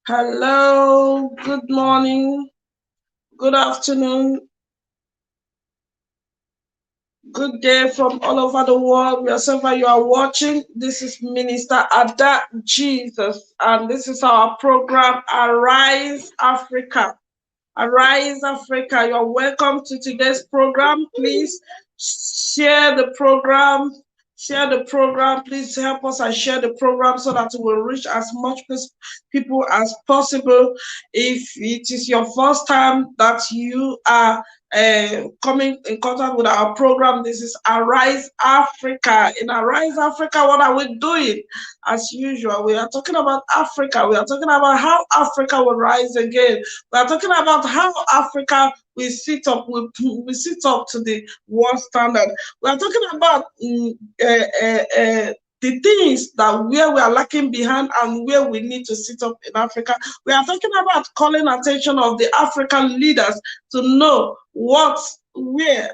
Hello, good morning, good afternoon, good day from all over the world, wherever you are watching. This is Minister Ada Jesus, and this is our program, Arise Africa. Arise Africa, you're welcome to today's program. Please share the program. Share the program. Please help us and share the program so that we will reach as much people as possible. If it is your first time that you are coming in contact with our program, this is Arise Africa. In Arise Africa, what are we doing? As usual, we are talking about Africa. We are talking about how Africa will rise again. We are talking about how Africa will sit up to the world standard. We are talking about the things that where we are lacking behind and where we need to sit up in Africa. We are talking about calling attention of the African leaders to know where they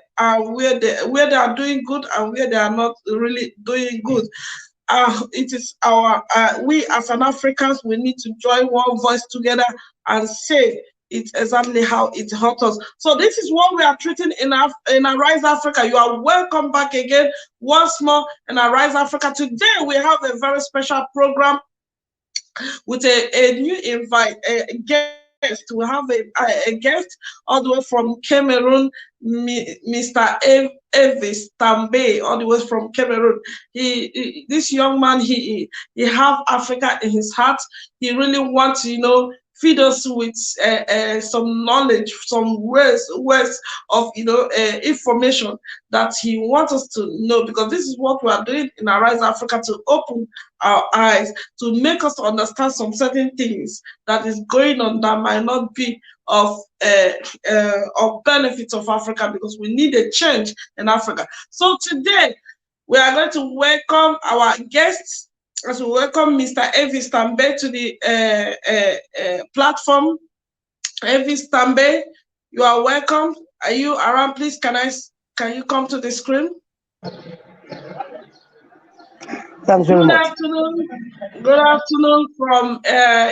are doing good and where they are not really doing good. It is we as an Africans, we need to join one voice together and say it exactly how it hurt us. So this is what we are treating in Arise Africa. You are welcome back again once more in Arise Africa. Today we have a very special program with a new invite, a guest. We have a guest all the way from Cameroon, Mr. Elvis Tambe, all the way from Cameroon. This young man, he have Africa in his heart. He really wants to, feed us with some knowledge, some words of information that he wants us to know, because this is what we are doing in Arise Africa, to open our eyes, to make us understand some certain things that is going on that might not be of benefit of Africa, because we need a change in Africa. So today we are going to welcome our guests, as we welcome Mr. Elvis Tambe to the platform. Elvis Tambe, you are welcome. Are you around? Please, can you come to the screen? Thanks very much. Good afternoon from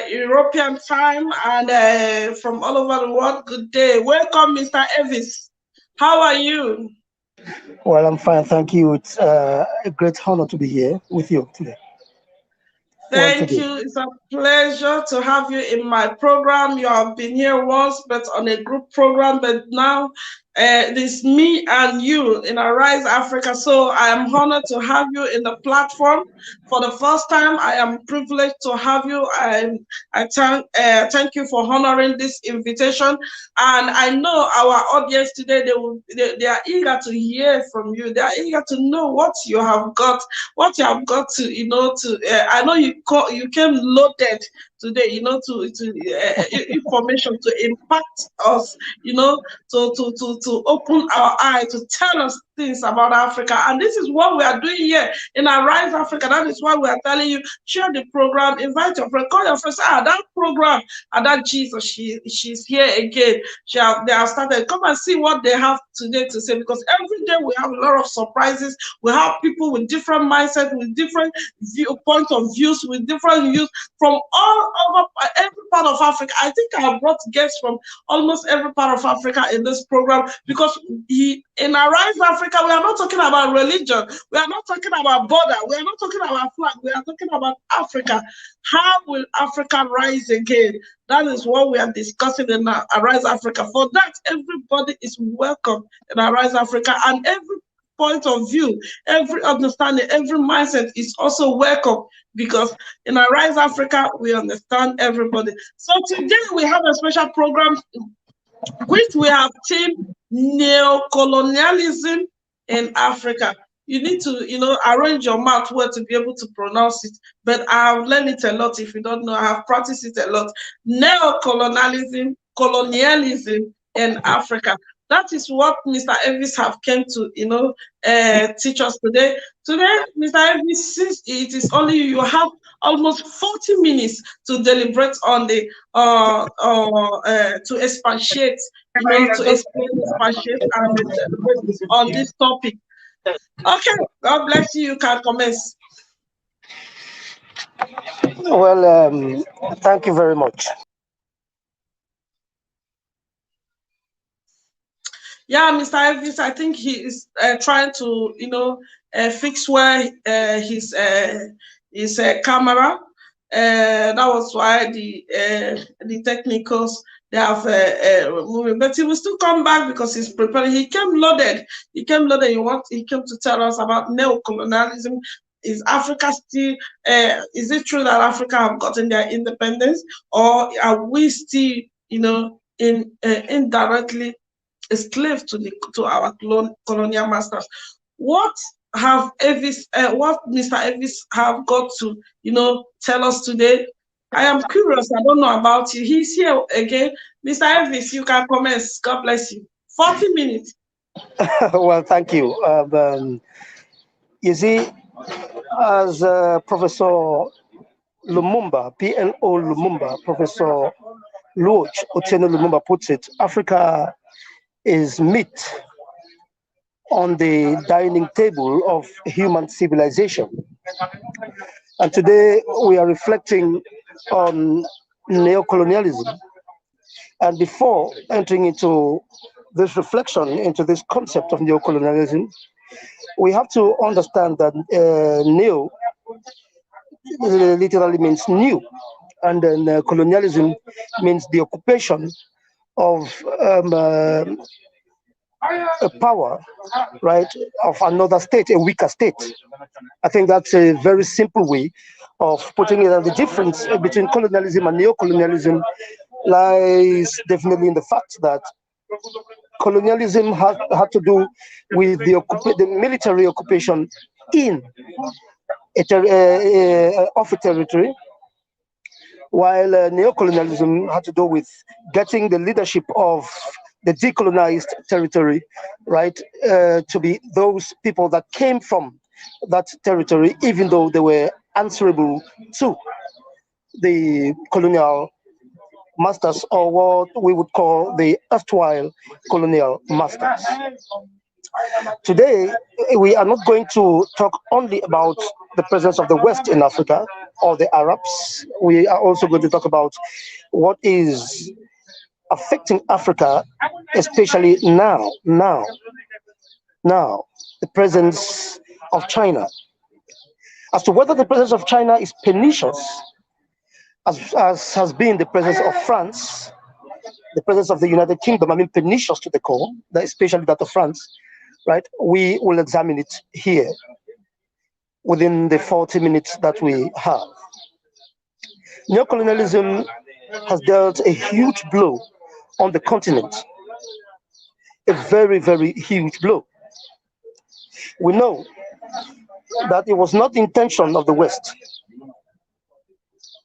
European time and from all over the world. Good day. Welcome, Mr. Elvis. How are you? Well, I'm fine, thank you. It's a great honor to be here with you today. Thank you. It's a pleasure to have you in my program. You have been here once, but on a group program, but now this me and you in Arise Africa. So I am honored to have you in the platform for the first time. I am privileged to have you. I thank you for honoring this invitation. And I know our audience today, they are eager to hear from you. They are eager to know what you have got to, I know you came loaded today, to information to impact us, to open our eye, to tell us things about Africa. And this is what we are doing here in Arise Africa. That is why we are telling you, share the program, invite your friend, call your friends. That program, that Jesus, she's here again. They have started. Come and see what they have today to say, because every day we have a lot of surprises. We have people with different mindsets, with different points of views, with different views from all over every part of Africa. I think I have brought guests from almost every part of Africa in this program, because in Arise Africa, we are not talking about religion. We are not talking about border. We are not talking about flag. We are talking about Africa. How will Africa rise again? That is what we are discussing in Arise Africa. For that, everybody is welcome in Arise Africa, and every point of view, every understanding, every mindset is also welcome, because in Arise Africa, we understand everybody. So today we have a special program which we have themed Neocolonialism in Africa. You need to, arrange your mouth well to be able to pronounce it. But I have learned it a lot. If you don't know, I have practiced it a lot. Neocolonialism, colonialism in Africa. That is what Mr. Elvis have came to, teach us today. Today, Mr. Elvis, since it is only you have almost 40 minutes to deliberate on the to expatiate, to explain, expatiate, and deliberate on this topic. Okay, God bless you. You can commence. Well, thank you very much. Yeah, Mr. Elvis, I think he is trying to, fix where his camera. That was why the technicals they have moving, but he will still come back because he's preparing. He came loaded. He came loaded. He came to tell us about neocolonialism. Is Africa still? Is it true that Africa have gotten their independence, or are we still, indirectly a slave to our colonial masters? What what Mr. Elvis have got to tell us today? I am curious. I don't know about you. He's here again. Mr. Elvis, you can commence. God bless you. 40 minutes. Well, thank you. You see, as Professor Lumumba, PNO Lumumba, Professor Luoch Otieno Lumumba puts it, Africa is meat on the dining table of human civilization. And today we are reflecting on neocolonialism. And before entering into this reflection, into this concept of neocolonialism, we have to understand that neo literally means new, and then colonialism means the occupation of a power, right, of another state, a weaker state. I think that's a very simple way of putting it. And the difference between colonialism and neocolonialism lies definitely in the fact that colonialism had to do with the military occupation in of a territory, while neocolonialism had to do with getting the leadership of the decolonized territory, right, to be those people that came from that territory, even though they were answerable to the colonial masters, or what we would call the erstwhile colonial masters. Today, we are not going to talk only about the presence of the West in Africa or the Arabs. We are also going to talk about what is affecting Africa, especially now, the presence of China. As to whether the presence of China is pernicious, as has been the presence of France, the presence of the United Kingdom, I mean, pernicious to the core, especially that of France, right? We will examine it here within the 40 minutes that we have. Neocolonialism has dealt a huge blow on the continent, a very, very huge blow. We know that it was not the intention of the West,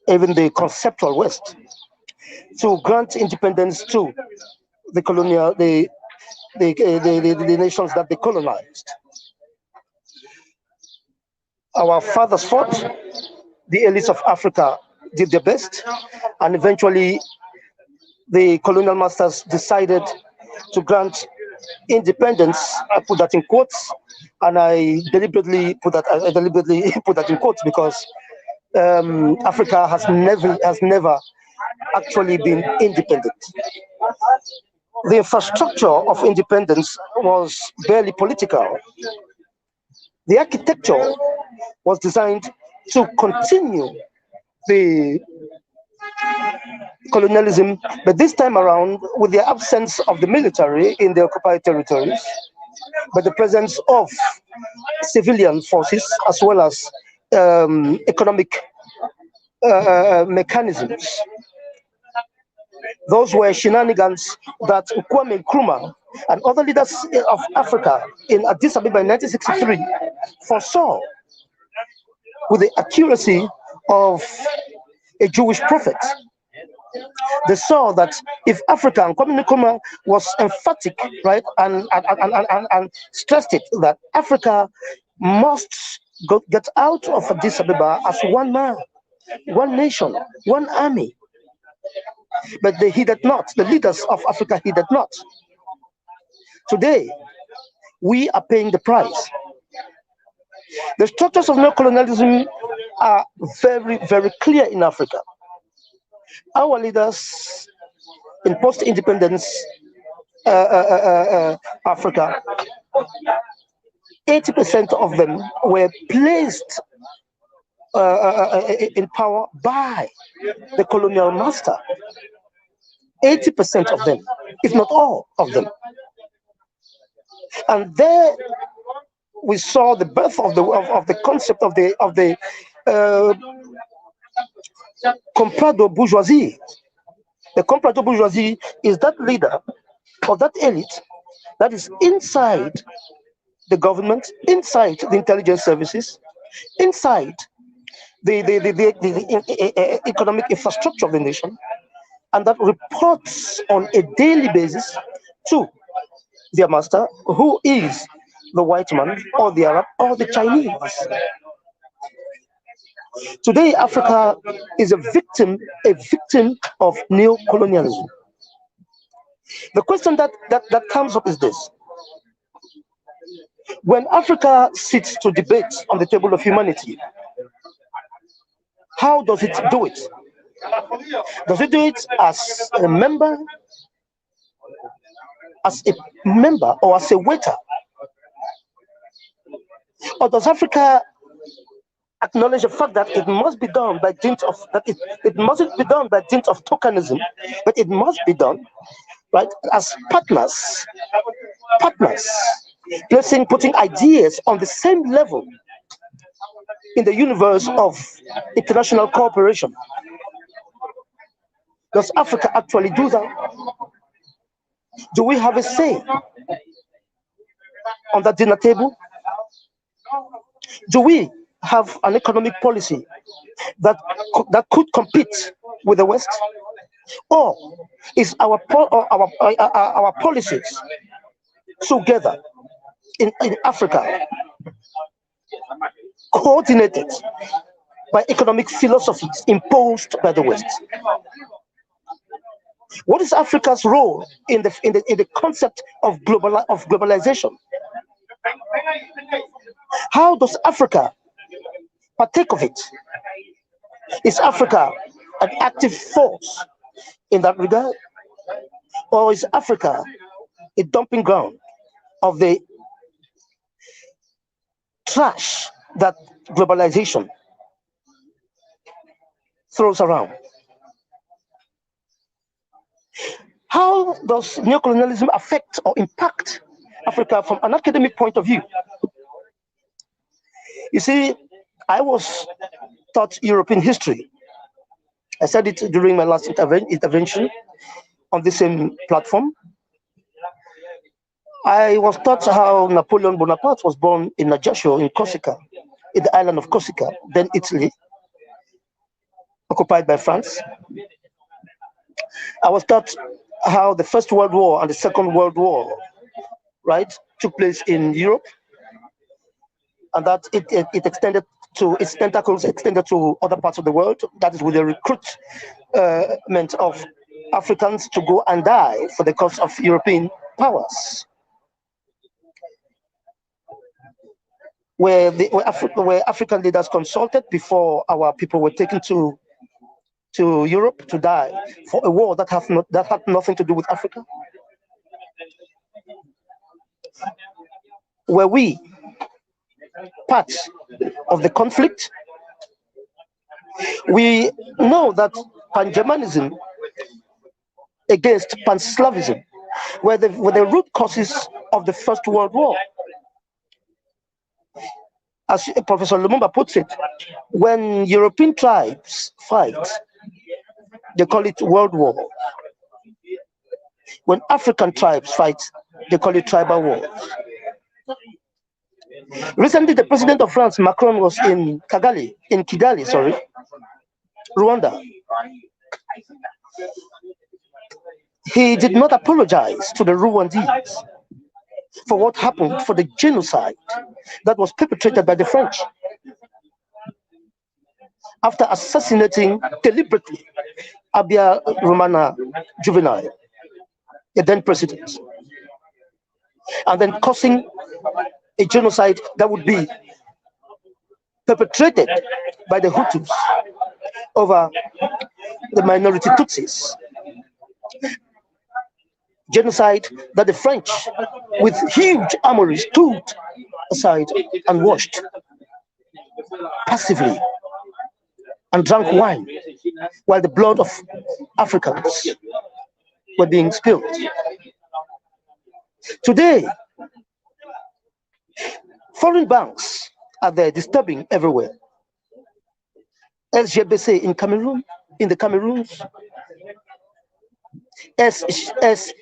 even the conceptual West, to grant independence to the colonial, the nations that they colonized. Our fathers fought, the elites of Africa did their best, and eventually the colonial masters decided to grant independence. I put that in quotes, and I deliberately put that in quotes because Africa has never actually been independent. The infrastructure of independence was barely political. The architecture was designed to continue the colonialism, but this time around, with the absence of the military in the occupied territories, but the presence of civilian forces as well as economic mechanisms. Those were shenanigans that Kwame Nkrumah and other leaders of Africa in Addis Ababa in 1963 foresaw with the accuracy of a Jewish prophet. They saw that if Africa, and Kwame Nkrumah was emphatic, right, and stressed it, that Africa must get out of Addis Ababa as one man, one nation, one army. But they heeded not, the leaders of Africa heeded not. Today, we are paying the price. The structures of neocolonialism are very, very clear in Africa. Our leaders in post-independence Africa, 80% of them were placed in power by the colonial master. 80% of them, if not all of them. And there we saw the birth of the concept of the uh, comprador bourgeoisie. The comprador bourgeoisie is that leader or that elite that is inside the government, inside the intelligence services, inside the economic infrastructure of the nation, and that reports on a daily basis to their master, who is the white man or the Arab or the Chinese. Today, Africa is a victim of neocolonialism. The question that comes up is this: when Africa sits to debate on the table of humanity, how does it do it? Does it do it as a member, or as a waiter? Or does Africa acknowledge the fact that it must be done by dint of it mustn't be done by dint of tokenism, but it must be done right as partners, putting ideas on the same level in the universe of international cooperation? Does Africa actually do that? Do we have a say on that dinner table? Do we have an economic policy that could compete with the West, or is our policies together in Africa coordinated by economic philosophies imposed by the West? What is Africa's role in the concept of globalization? How does Africa partake of it? Is Africa an active force in that regard? Or is Africa a dumping ground of the trash that globalization throws around? How does neocolonialism affect or impact Africa from an academic point of view? You see, I was taught European history. I said it during my last intervention on the same platform. I was taught how Napoleon Bonaparte was born in Ajaccio in Corsica, in the island of Corsica, then Italy, occupied by France. I was taught how the First World War and the Second World War, right, took place in Europe, and that it extended to its tentacles extended to other parts of the world. That is with the recruitment of Africans to go and die for the cause of European powers. Where African leaders consulted before our people were taken to Europe to die for a war that had nothing to do with Africa? Were we part of the conflict? We know that Pan-Germanism against Pan-Slavism were the root causes of the First World War. As Professor Lumumba puts it, when European tribes fight, they call it World War. When African tribes fight, they call it tribal war. Recently, the president of France, Macron, was in Kigali, Rwanda. He did not apologize to the Rwandese for what happened, for the genocide that was perpetrated by the French after assassinating deliberately Abia Romana Juvenile, the then president, and then causing a genocide that would be perpetrated by the Hutus over the minority Tutsis, genocide that the French, with huge armories, stood aside and watched passively and drank wine while the blood of Africans were being spilled. Today, foreign banks are there disturbing everywhere. SGBC in Cameroon, in the Cameroons, SGBG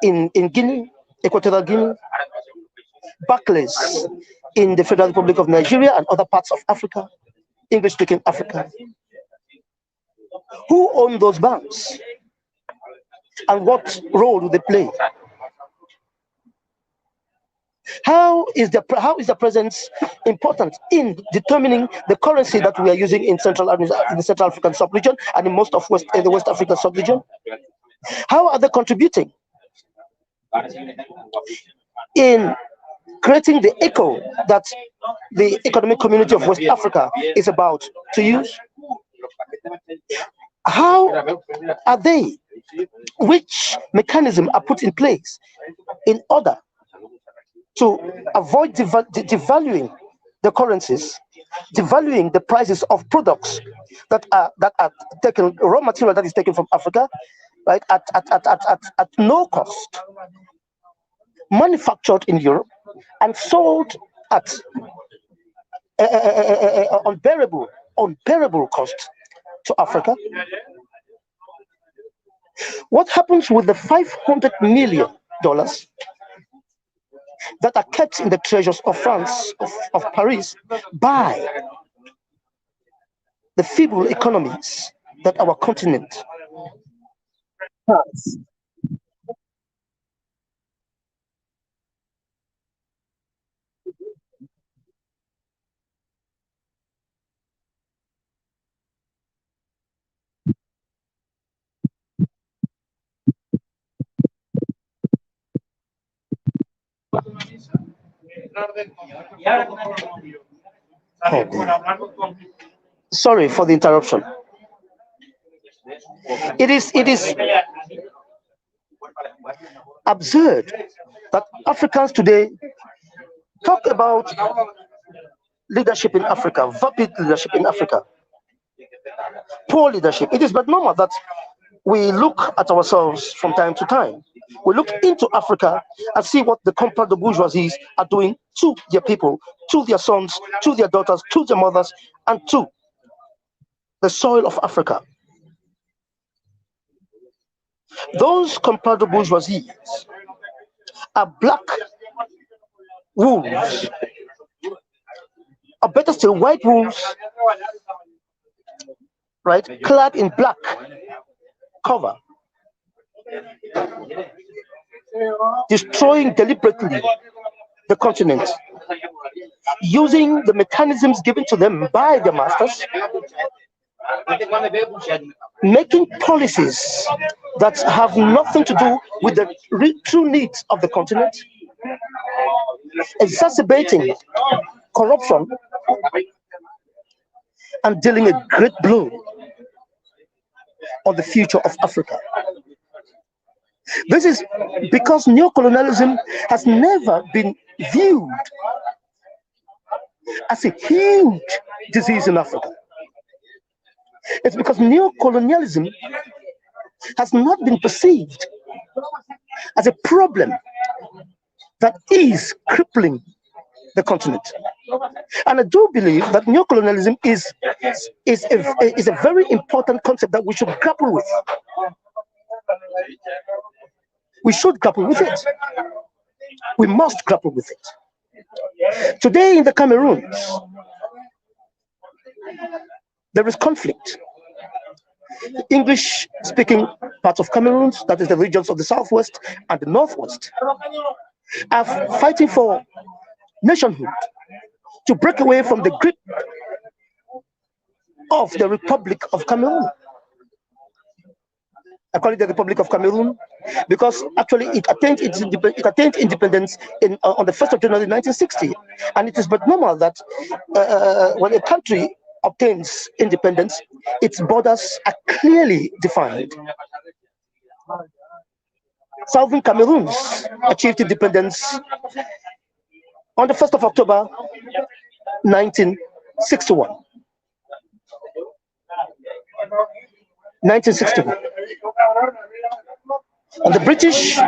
in Guinea, Equatorial Guinea, Barclays in the Federal Republic of Nigeria and other parts of Africa, English-speaking Africa. Who own those banks? And what role do they play? How is the presence important in determining the currency that we are using in the Central African sub-region and in most of the West African sub-region? How are they contributing in creating the echo that the economic community of West Africa is about to use? How are they? Which mechanism are put in place in order to avoid devaluing the currencies, devaluing the prices of products that are taken, raw material that is taken from Africa, right, at no cost, manufactured in Europe and sold at unbearable cost to Africa? What happens with the $500 million that are kept in the treasures of France, of Paris, by the feeble economies that our continent has? Oh, sorry for the interruption. It is absurd that Africans today talk about leadership in Africa, vapid leadership in Africa, poor leadership. It is but normal that we look at ourselves from time to time. We look into Africa and see what the comprador bourgeoisies are doing to their people, to their sons, to their daughters, to their mothers, and to the soil of Africa. Those comprador bourgeoisies are black wolves, or better still, white wolves, right, clad in black cover, destroying deliberately the continent, using the mechanisms given to them by the masters, making policies that have nothing to do with the true needs of the continent, exacerbating corruption, and dealing a great blow on the future of Africa. This is because neocolonialism has never been viewed as a huge disease in Africa. It's because neocolonialism has not been perceived as a problem that is crippling the continent. And I do believe that neocolonialism is a very important concept that we should grapple with. We should grapple with it. We must grapple with it. Today in the Cameroons, there is conflict. The English-speaking parts of Cameroon, that is the regions of the southwest and the northwest, are fighting for nationhood, to break away from the grip of the Republic of Cameroon. call it the Republic of Cameroon, because actually it attained independence on the 1st of January 1960. And it is but normal that when a country obtains independence, its borders are clearly defined. Southern Cameroon achieved independence on the 1st of October 1961. 1961. And the British,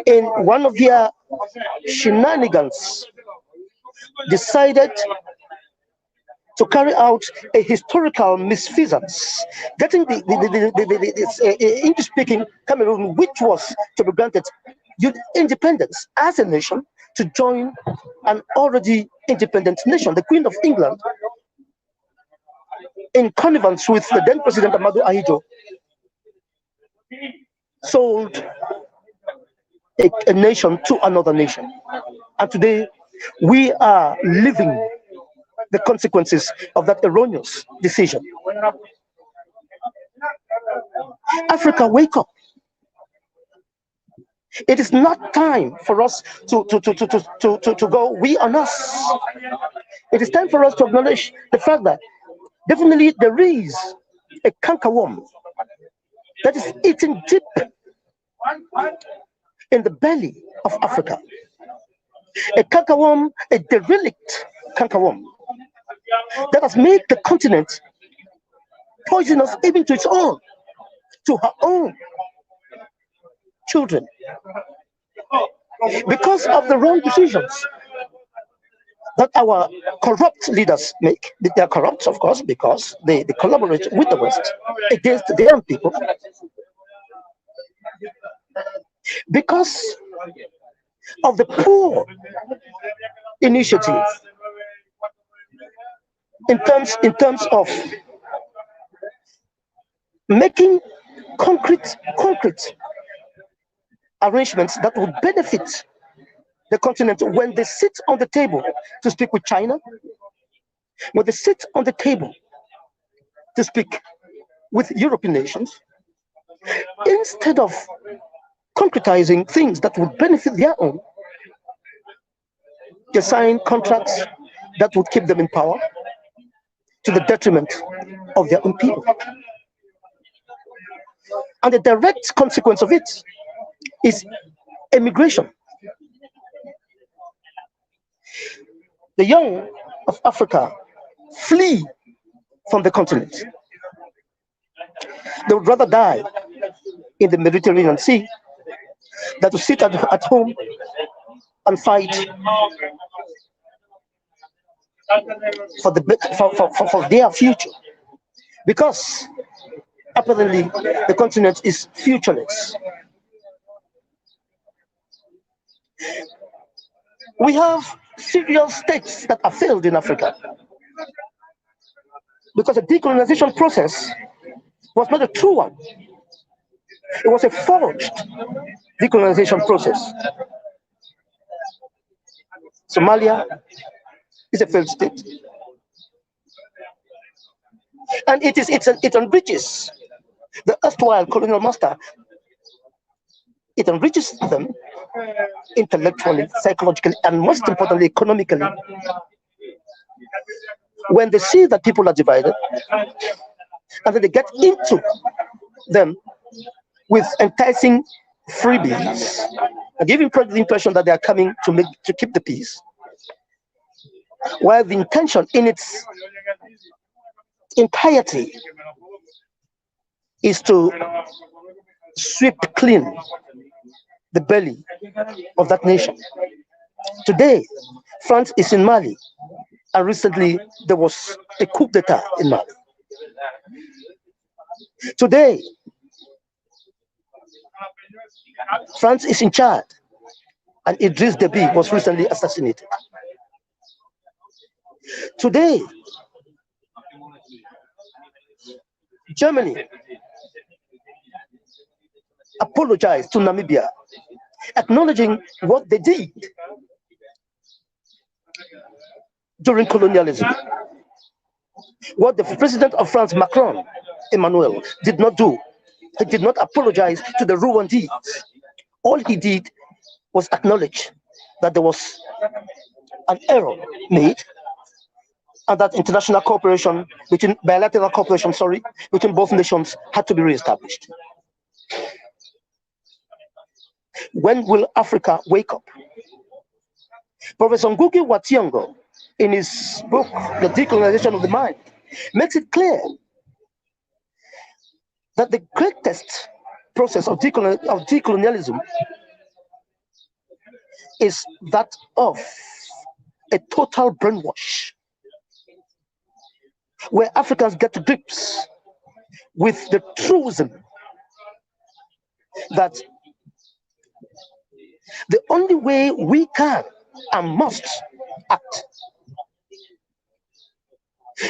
in one of their shenanigans, decided to carry out a historical misfeasance, getting the English-speaking Cameroon, which was to be granted independence as a nation, to join an already independent nation. The Queen of England, in connivance with the then President Amadou Ahidjo, sold a nation to another nation. And today, we are living the consequences of that erroneous decision. Africa, wake up. It is not time for us to go we on us. It is time for us to acknowledge the fact that definitely there is a cankerworm that is eating deep in the belly of Africa. A cankerworm, a derelict cankerworm, that has made the continent poisonous even to her own children, because of the wrong decisions that our corrupt leaders make. They are corrupt, of course, because they collaborate with the West against their own people. Because of the poor initiative in terms of making concrete arrangements that would benefit the continent when they sit on the table to speak with China, when they sit on the table to speak with European nations, instead of concretizing things that would benefit their own, they sign contracts that would keep them in power to the detriment of their own people. And the direct consequence of it is immigration. The young of Africa flee from the continent. They would rather die in the Mediterranean Sea than to sit at home and fight for their future. Because apparently the continent is futureless. We have serious states that are failed in Africa because the decolonization process was not a true one. It was a forged decolonization process. Somalia is a failed state. And it enriches the erstwhile colonial master. It enriches them intellectually, psychologically, and most importantly, economically. When they see that people are divided, and then they get into them with enticing freebies, and giving the impression that they are coming to keep the peace, while the intention in its entirety is to sweep clean the belly of that nation. Today, France is in Mali, and recently there was a coup d'etat in Mali. Today, France is in Chad, and Idriss Deby was recently assassinated. Today, Germany apologized to Namibia, acknowledging what they did during colonialism. What the president of France, Emmanuel, did not do He did not apologize to the Rwandese. All he did was acknowledge that there was an error made and that international cooperation between bilateral cooperation, between both nations had to be reestablished. When will Africa wake up? Professor Ngugi wa Thiong'o, in his book, The Decolonization of the Mind, makes it clear that the greatest process of decolonialism is that of a total brainwash, where Africans get to grips with the truism that the only way we can and must act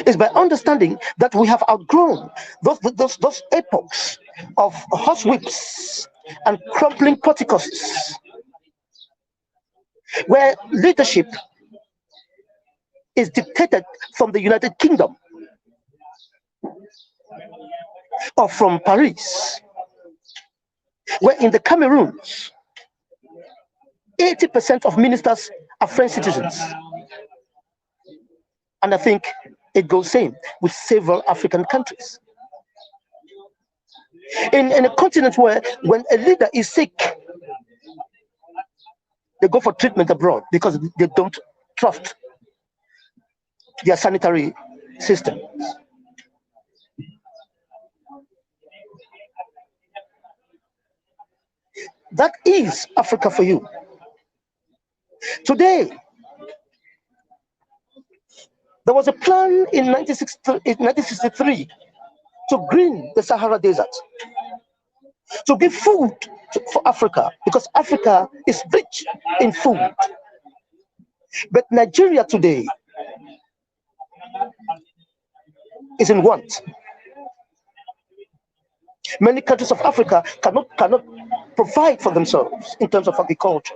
is by understanding that we have outgrown those epochs of horsewhips and crumpling porticoes, where leadership is dictated from the United Kingdom or from Paris, where in the Cameroons, 80% of ministers are French citizens. And I think it goes same with several African countries. In a continent where when a leader is sick, they go for treatment abroad because they don't trust their sanitary system. That is Africa for you. Today, there was a plan in 1963 to green the Sahara Desert, to give food for Africa, because Africa is rich in food. But Nigeria today is in want. Many countries of Africa cannot provide for themselves in terms of agriculture.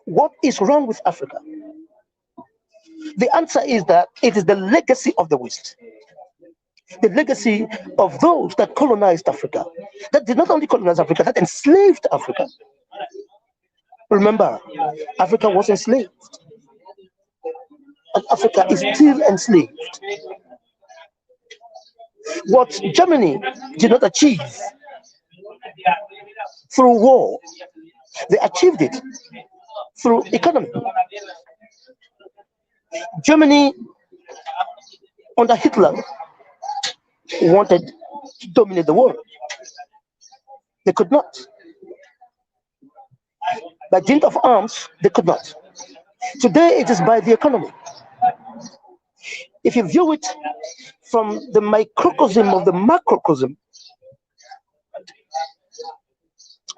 What is wrong with Africa? The answer is that it is the legacy of the West, the legacy of those that colonized Africa, that did not only colonize Africa, that enslaved Africa. Remember, Africa was enslaved, and Africa is still enslaved. What Germany did not achieve through war, they achieved it through economy. Germany under Hitler wanted to dominate the world. They could not. By dint of arms, they could not. Today, it is by the economy. If you view it from the microcosm of the macrocosm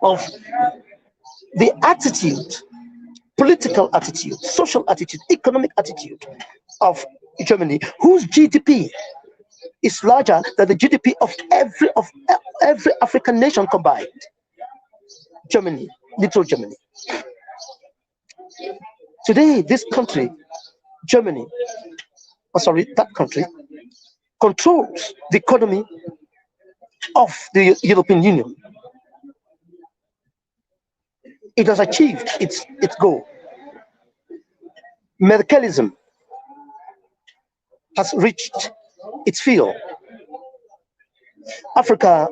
of the attitude, political attitude, social attitude, economic attitude of Germany, whose GDP is larger than the GDP of every African nation combined. Germany, little Germany. Today, this country, Germany, that country, controls the economy of the European Union. It has achieved its goal. Merkelism has reached its field. Africa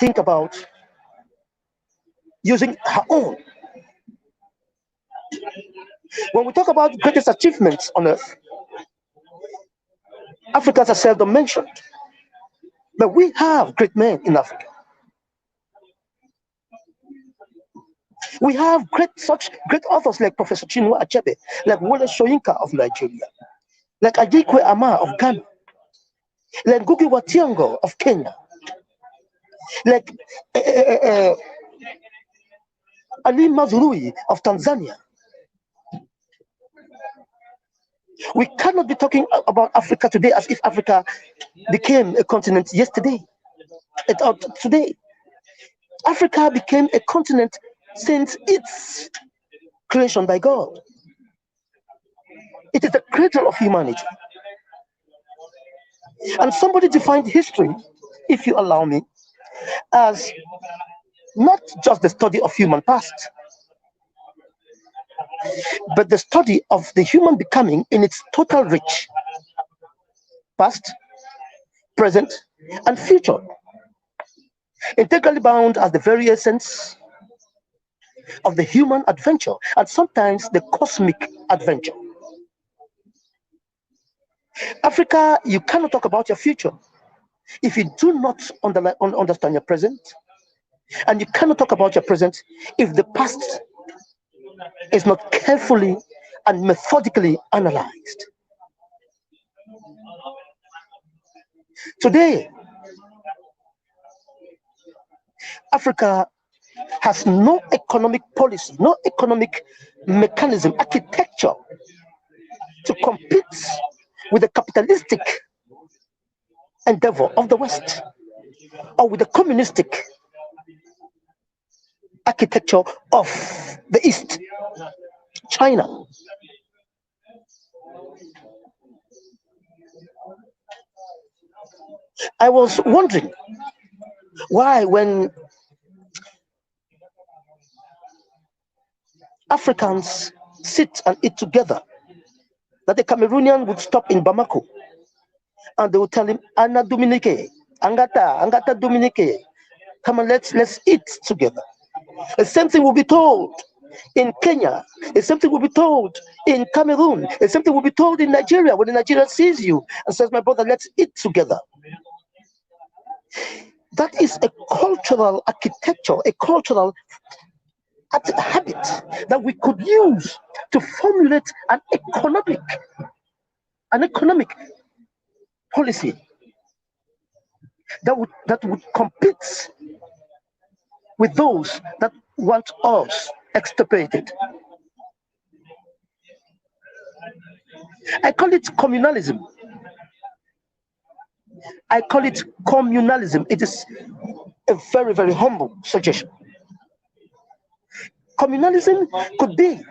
think about using her own. When we talk about greatest achievements on earth, Africans are seldom mentioned. But we have great men in Africa. We have such great authors like Professor Chinua Achebe, like Wole Soyinka of Nigeria, like Ajikwe Ama of Ghana, like Ngugi wa Thiong'o of Kenya, like Ali Mazrui of Tanzania. We cannot be talking about Africa today as if Africa became a continent yesterday. Today, Africa became a continent since its creation by God. It is the cradle of humanity. And somebody defined history, if you allow me, as not just the study of human past, but the study of the human becoming in its total reach, past, present, and future, integrally bound as the very essence of the human adventure and sometimes the cosmic adventure. Africa, you cannot talk about your future if you do not understand your present, and you cannot talk about your present if the past is not carefully and methodically analyzed. Today, Africa has no economic policy, no economic mechanism, architecture to compete with the capitalistic endeavor of the West or with the communistic architecture of the East, China. I was wondering why, when Africans sit and eat together, that the Cameroonian would stop in Bamako and they would tell him, Anna Dominique, Angata Dominique, come on, let's eat together. The same thing will be told in Kenya. The same thing will be told in Cameroon. The same thing will be told in Nigeria when the Nigerian sees you and says, my brother, let's eat together. That is a cultural architecture, a cultural habit that we could use to formulate an economic policy that would compete with those that want us extirpated. I call it communalism. I call it communalism. It is a very, very humble suggestion. Communalism could be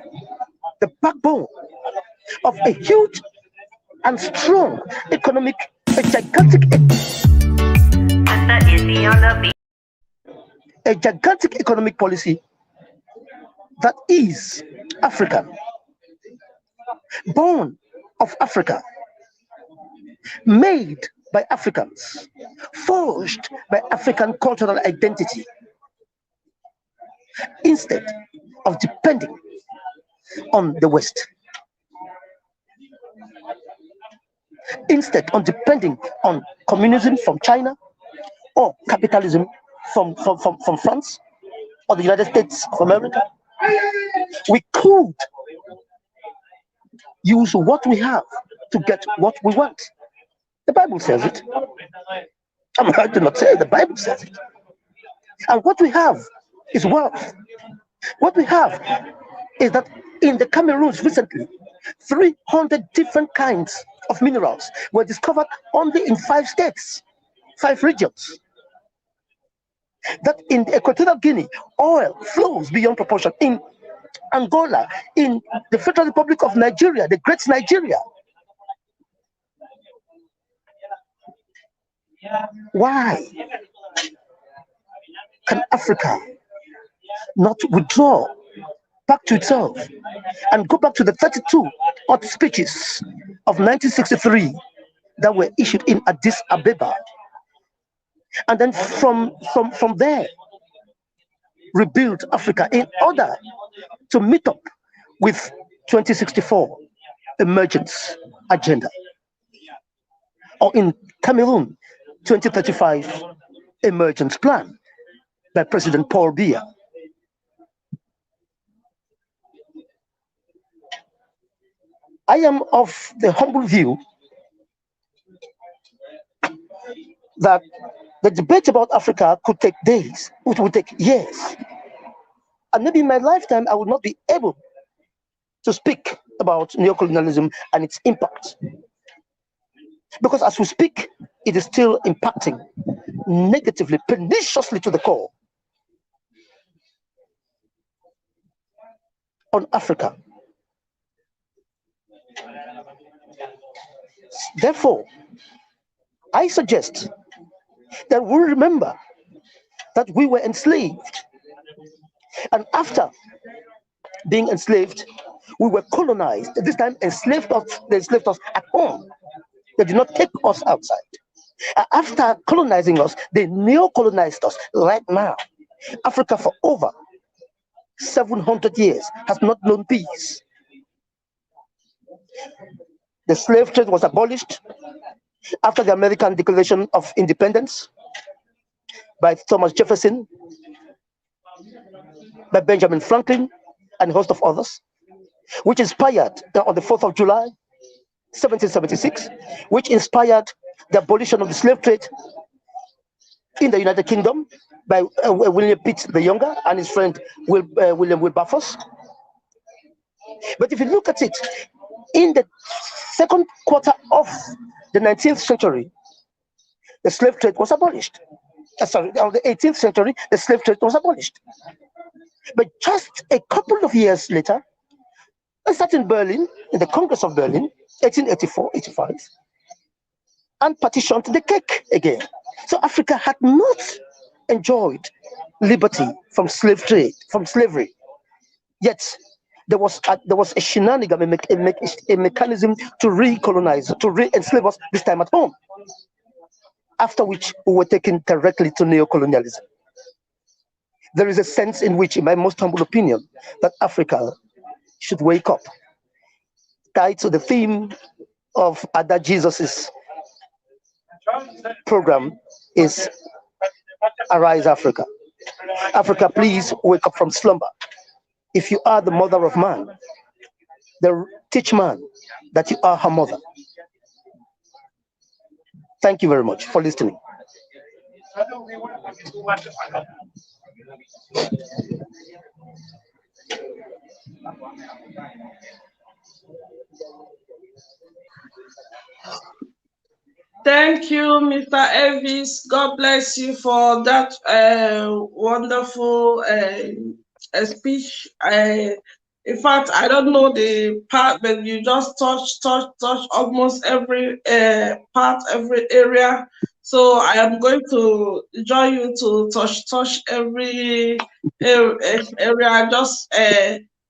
the backbone of a huge and strong economic, a gigantic economic policy that is African, born of Africa, made by Africans, forged by African cultural identity, instead of depending on the West, instead of depending on communism from China or capitalism from France or the United States of America. We could use what we have to get what we want. The Bible says it. I do not say it, the Bible says it. And what we have is wealth. What we have is that in the Cameroons recently, 300 different kinds of minerals were discovered only in 5 states, 5 regions. That in the Equatorial Guinea, oil flows beyond proportion. In Angola, in the Federal Republic of Nigeria, the Great Nigeria. Why can Africa not withdraw back to itself and go back to the 32 odd speeches of 1963 that were issued in Addis Ababa, and then from there rebuild Africa in order to meet up with 2064 emergence agenda, or in Cameroon 2035 emergence plan by President Paul Biya. I am of the humble view that the debate about Africa could take days, it would take years. And maybe in my lifetime, I would not be able to speak about neocolonialism and its impact. Because as we speak, it is still impacting negatively, perniciously to the core. on Africa. Therefore, I suggest that we remember that we were enslaved. And after being enslaved, we were colonized. This time, they enslaved us at home. They did not take us outside. After colonizing us, they neo-colonized us. Right now, Africa for over 700 years has not known peace. The slave trade was abolished after the American Declaration of Independence by Thomas Jefferson, by Benjamin Franklin, and a host of others, which inspired on the 4th of July, 1776, which inspired the abolition of the slave trade in the United Kingdom by William Pitt the Younger and his friend William Wilberforce. But if you look at it, in the second quarter of the 19th century, the slave trade was abolished. Sorry, of the 18th century, the slave trade was abolished. But just a couple of years later, I sat in Berlin, in the Congress of Berlin, 1884-85, and partitioned the cake again. So Africa had not enjoyed liberty from slave trade, from slavery. Yet there was a shenanigan, a mechanism to recolonize, to re-enslave us, this time at home. After which we were taken directly to neocolonialism. There is a sense in which, in my most humble opinion, that Africa should wake up. Tied to the theme of Ada Jesus's program is Arise Africa. Africa, please wake up from slumber. If you are the mother of man, teach man that you are her mother. Thank you very much for listening. Thank you, Mr. Elvis. God bless you for that wonderful speech. In fact, I don't know the part, but you just touch almost every part, every area. So I am going to join you to touch every area, just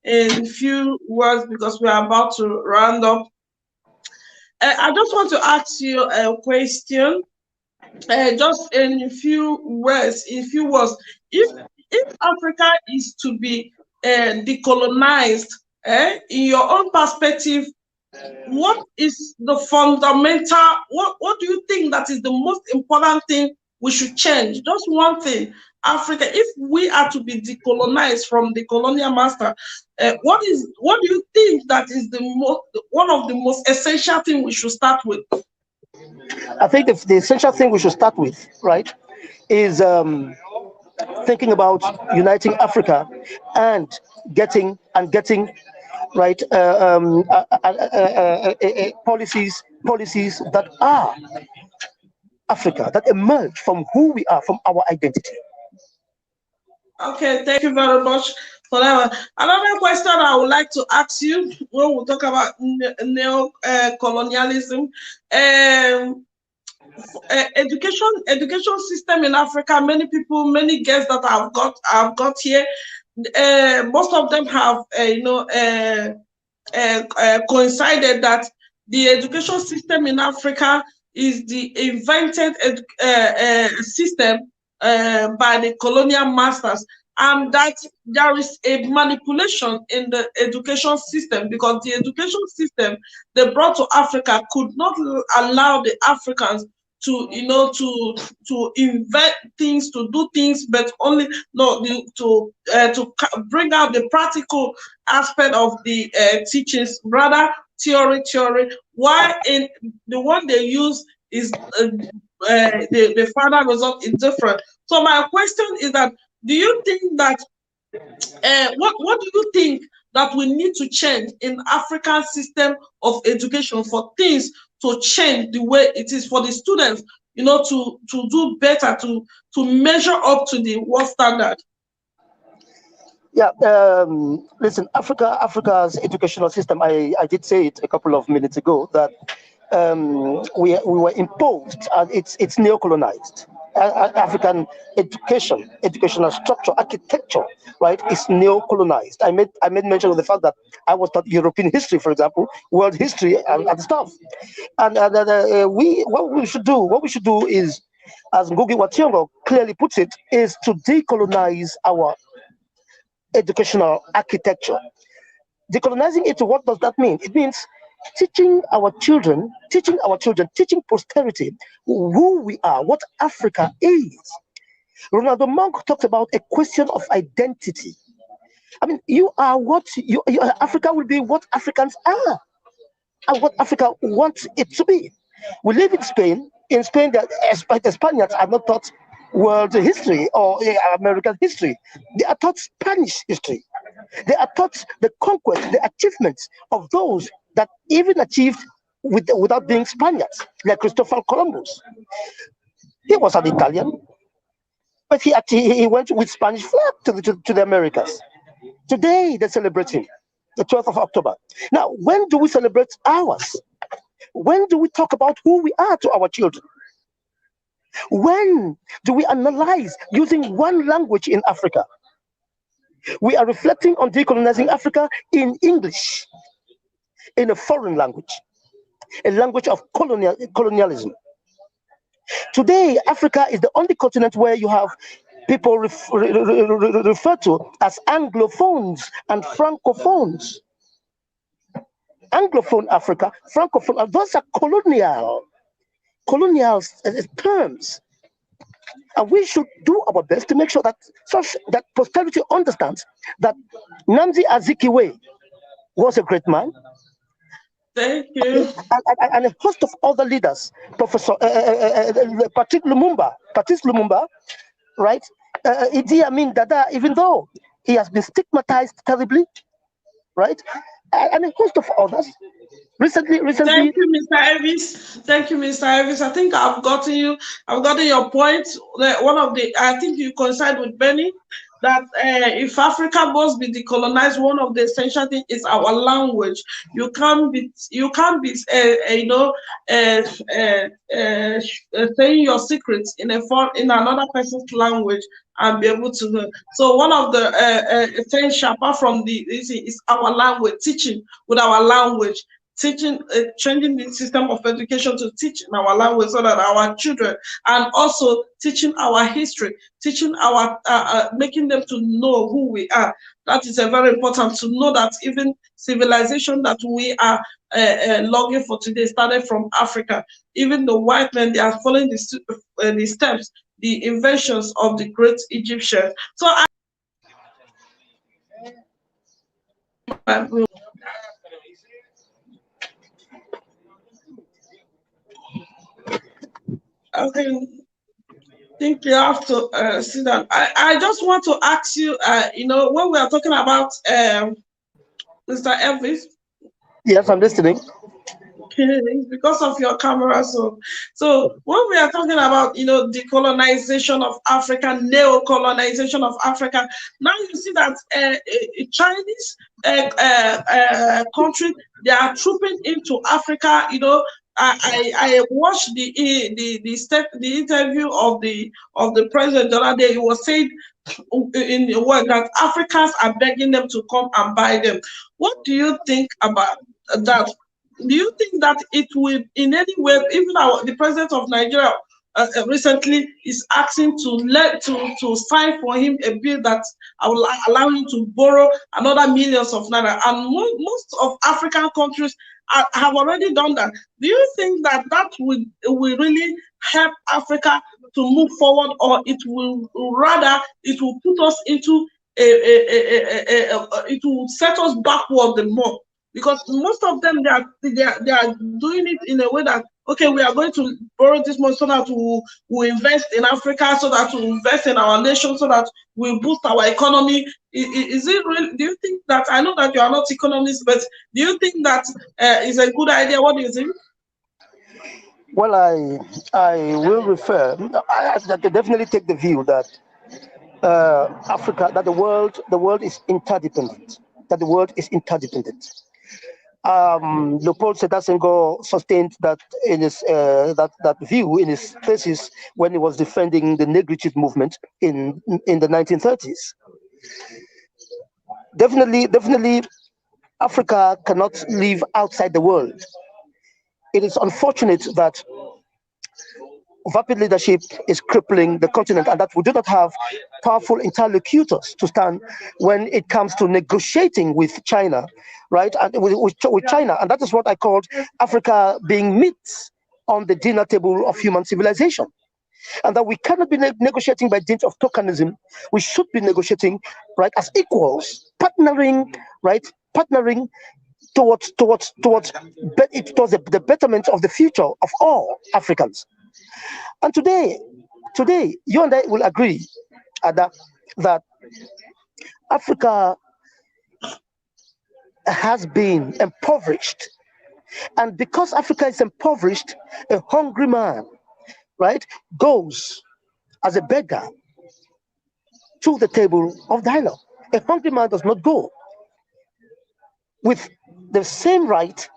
in few words, because we are about to round up. I just want to ask you a question, just in a few words. If Africa is to be decolonized, in your own perspective, what is the fundamental? What do you think that is the most important thing we should change? Just one thing. Africa, if we are to be decolonized from the colonial master, what do you think that is one of the most essential things we should start with? I think the essential thing we should start with, right, is thinking about uniting Africa and getting right policies that are Africa, that emerge from who we are, from our identity. Okay, thank you very much for that. Another question I would like to ask you when we talk about neo-colonialism, education system in Africa. Many people, many guests that I've got here, most of them have coincided that the education system in Africa is the invented system by the colonial masters, and that there is a manipulation in the education system, because the education system they brought to Africa could not allow the Africans to to invent things, to do things, but only to bring out the practical aspect of the teachings, rather theory. Why in the one they use is the final result is different. So my question is that, do you think that what do you think that we need to change in African system of education for things to change the way it is for the students, to do better, to measure up to the world standard? Yeah, listen, Africa's educational system, I did say it a couple of minutes ago that we were imposed and it's neo-colonized. African educational structure, architecture, right, is neo-colonized. I made mention of the fact that I was taught European history, for example, world history and stuff. And we what we should do is, as Ngugi wa Thiong'o clearly puts it, is to decolonize our educational architecture. Decolonizing it, what does that mean? It means teaching posterity who we are, what Africa is. Ronaldo Monk talks about a question of identity. I mean, you are Africa will be what Africans are and what Africa wants it to be. We live in Spain. In Spain, the Spaniards are not taught world history or American history. They are taught Spanish history. They are taught the conquest, the achievements of those that even achieved without being Spaniards, like Christopher Columbus. He was an Italian, but he went with Spanish flag to the Americas. Today they celebrate him, the 12th of October. Now, when do we celebrate ours? When do we talk about who we are to our children? When do we analyze using one language in Africa? We are reflecting on decolonizing Africa in English, in a foreign language, a language of colonialism. Today, Africa is the only continent where you have people referred to as Anglophones and Francophones. Anglophone Africa, Francophone, those are colonial terms. And we should do our best to make sure that posterity understands that Nnamdi Azikiwe was a great man. Thank you. And a host of other leaders, Professor Patrice Lumumba, right? Idi Amin Dada, even though he has been stigmatized terribly, right? And a host of others. Recently. Thank you, Mr. Elvis. Thank you, Mr. Elvis. I think I've gotten you. I've gotten your point. I think you coincide with Benny that if Africa must be decolonized, one of the essential things is our language. You can't be, saying your secrets in another person's language and be able to know. So one of the essential, apart from is our language, teaching with our language. Teaching, changing the system of education to teach in our language so that our children, and also teaching our history, teaching making them to know who we are. That is a very important to know that even civilization that we are longing for today started from Africa. Even the white men, they are following the steps, the inventions of the great Egyptians. So okay, think you have to see that. I just want to ask you, when we are talking about Mr. Elvis. Yes, I'm listening. Because of your camera, so when we are talking about decolonization of Africa, neo-colonization of Africa, now you see that Chinese country, they are trooping into Africa. I watched the interview of the president the other day. He was saying in the word that Africans are begging them to come and buy them. What do you think about that? Do you think that it will in any way, even the president of Nigeria recently is asking to sign for him a bill that will allow him to borrow another millions of naira, and most of African countries have already done that. Do you think that will really help Africa to move forward, or it will put us into it will set us backward the more? Because most of them they are doing it in a way that, okay, we are going to borrow this money so that we invest in Africa, so that we invest in our nation, so that we boost our economy. Is it real? Do you think that, I know that you are not economists, but do you think that is a good idea? What do you think? Well, I will refer. I definitely take the view that Africa, that the world is interdependent, that the world is interdependent. Leopold Sedar Senghor sustained that in his that view in his thesis when he was defending the Negritude movement in the 1930s. Definitely, Africa cannot live outside the world. It is unfortunate that vapid leadership is crippling the continent and that we do not have powerful interlocutors to stand when it comes to negotiating with China, right? And with China. And that is what I called Africa being meat on the dinner table of human civilization. And that we cannot be negotiating by dint of tokenism. We should be negotiating, right, as equals, partnering, right, partnering towards the betterment of the future of all Africans. And today, you and I will agree that Africa has been impoverished, and because Africa is impoverished, a hungry man, right, goes as a beggar to the table of dialogue. A hungry man does not go with the same right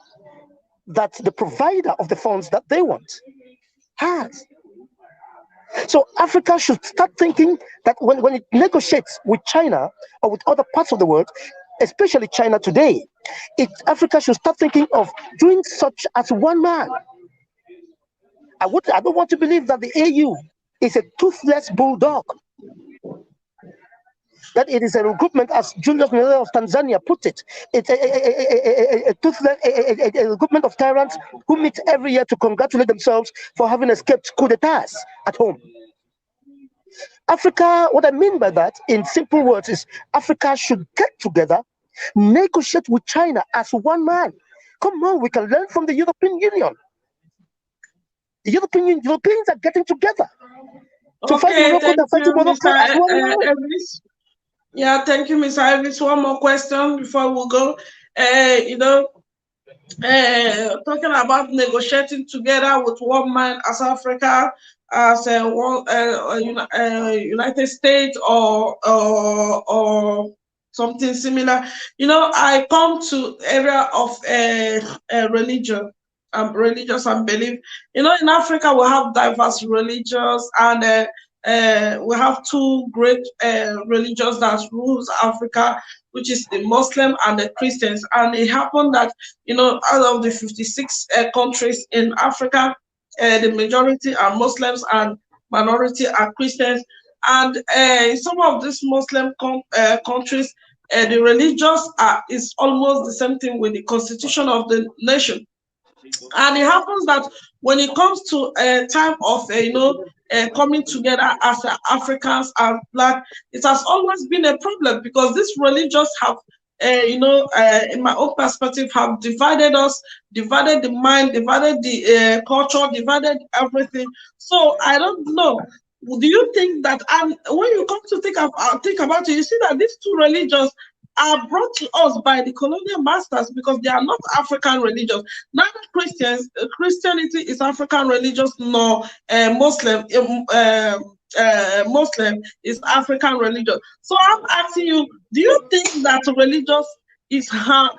that the provider of the funds that they want has. So Africa should start thinking that when it negotiates with China or with other parts of the world, especially China today, Africa should start thinking of doing such as one man. I don't want to believe that the AU is a toothless bulldog. That it is a regroupment, as Julius Nyerere of Tanzania put it. It's a regroupment of tyrants who meet every year to congratulate themselves for having escaped coup d'etats at home. Africa, what I mean by that, in simple words, is Africa should get together, negotiate with China as one man. Come on, we can learn from the European Union. The Europeans are getting together to fight Morocco, they're fighting Morocco as one man. Yeah, thank you, Mr. Elvis. One more question before we go. Talking about negotiating together with one man as Africa, as United States or something similar. I come to area of religion. Religious and belief. In Africa we have diverse religions, and we have two great religions that rules Africa, which is the Muslim and the Christians. And it happened that out of the 56 countries in Africa, the majority are Muslims and minority are Christians. And in some of these Muslim countries, the religious is almost the same thing with the constitution of the nation. And it happens that when it comes to a time of coming together as Africans and Black, it has always been a problem because these religions have in my own perspective, have divided us, divided the mind, divided the culture, divided everything. So I don't know. Do you think that, and when you come to think about it, you see that these two religions are brought to us by the colonial masters because they are not African religions. Neither Christianity is African religious, nor Muslim is African religion. So I'm asking you, do you think that religious is the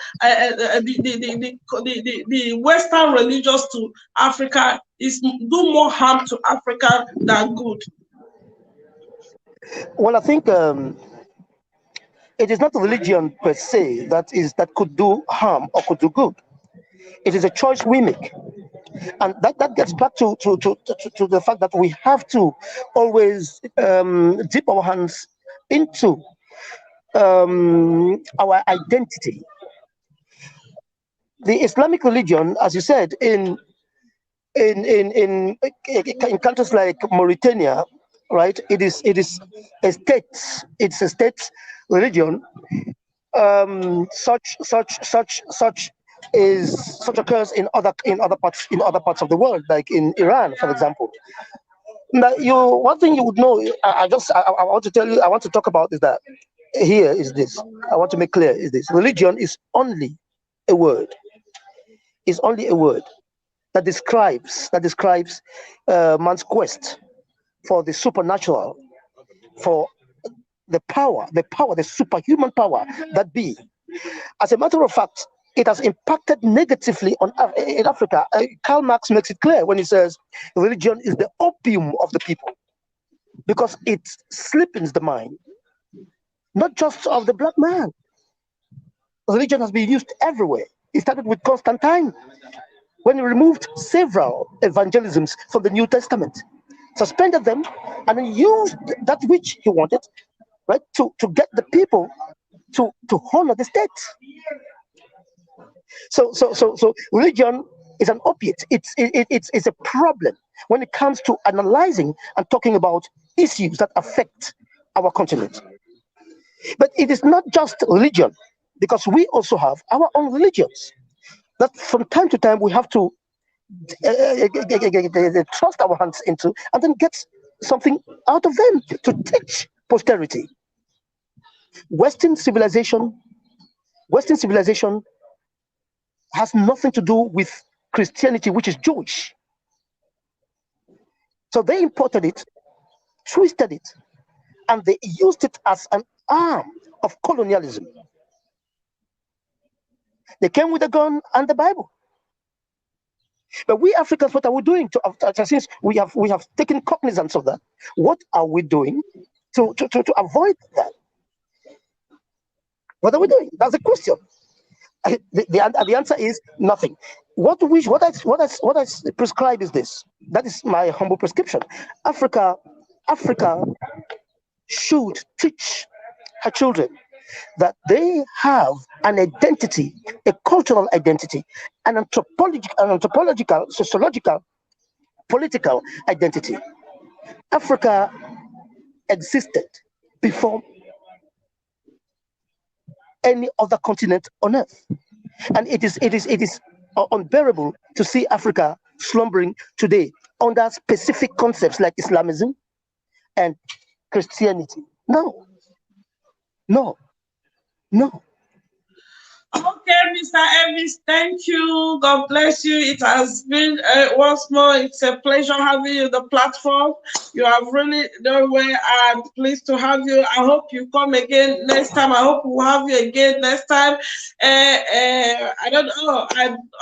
Western religious to Africa is do more harm to Africa than good? Well, I think it is not religion per se that could do harm or could do good. It is a choice we make. And that gets back to the fact that we have to always dip our hands into our identity. The Islamic religion, as you said, in countries like Mauritania, right? It's a state religion. Such occurs in other parts of the world, like in Iran, for example. Now, one thing you would know, I want to tell you, I want to talk about is that here is this. I want to make clear is this: religion is only a word. Is only a word that describes man's quest for the supernatural, for the superhuman power that be. As a matter of fact, it has impacted negatively in Africa. Karl Marx makes it clear when he says religion is the opium of the people because it sleepens the mind, not just of the black man. Religion has been used everywhere. It started with Constantine when he removed several evangelisms from the New Testament, suspended them, and then used that which he wanted, right, to get the people to honor the state. So religion is an opiate. It's a problem when it comes to analyzing and talking about issues that affect our continent. But it is not just religion, because we also have our own religions that from time to time we have to trust our hands into and then get something out of them to teach posterity. Western civilization, Western civilization has nothing to do with Christianity, which is Jewish. So they imported it, twisted it, and they used it as an arm of colonialism. They came with a gun and the Bible. But we Africans, what are we doing since we have taken cognizance of that? What are we doing to avoid that? What are we doing? That's the question. The answer is nothing. What I prescribe is this. That is my humble prescription. Africa should teach her children that they have an identity, a cultural identity, an anthropological, sociological, political identity. Africa existed before any other continent on earth. And it is unbearable to see Africa slumbering today under specific concepts like Islamism and Christianity. No. Okay, Mr. Elvis, thank you. God bless you. It has been once more. It's a pleasure having you on the platform. You have really done well. I'm pleased to have you. I hope you come again next time. I hope we'll have you again next time. I don't know.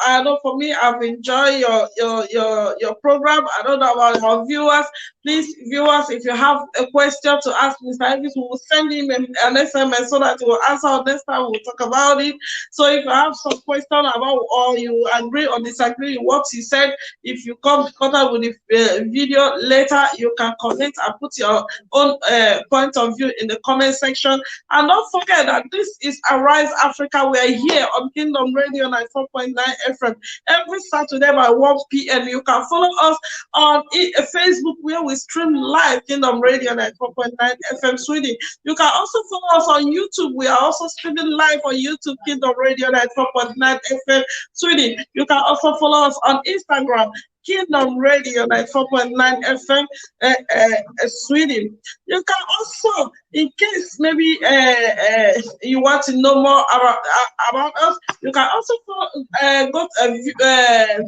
I know for me, I've enjoyed your program. I don't know about our viewers. Please, viewers, if you have a question to ask Mr. Elvis, we will send him an SMS so that he will answer next time. We'll talk about it. So if you have some question about or you agree or disagree with what he said, if you come in contact with the video later, you can comment and put your own point of view in the comment section. And don't forget that this is Arise Africa. We are here on Kingdom Radio 94.9 FM every Saturday by 1 p.m. You can follow us on Facebook where we stream live Kingdom Radio 94.9 FM Sweden. You can also follow us on YouTube. We are also streaming live on YouTube Kingdom Radio 94.9 FM Sweden. You can also follow us on Instagram, Kingdom Radio 94.9 FM Sweden. You can also, in case maybe you want to know more about us, you can also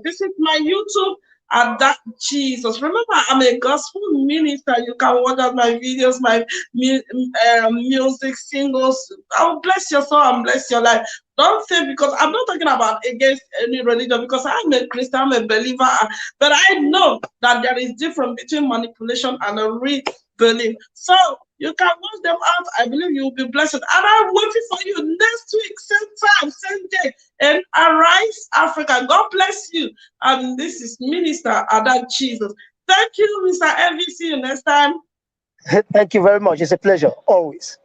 visit my YouTube at that Jesus. Remember, I'm a gospel minister. You can watch out my videos, my music, singles. I will bless your soul and bless your life. Don't say, because I'm not talking about against any religion, because I'm a Christian, I'm a believer, but I know that there is difference between manipulation and a real belief. So you can watch them out. I believe you will be blessed. And I'm waiting for you next week, same time, same day. And Arise Africa. God bless you. And this is Minister Adam Jesus. Thank you, Mr. Elvis. See you next time. Thank you very much. It's a pleasure, always.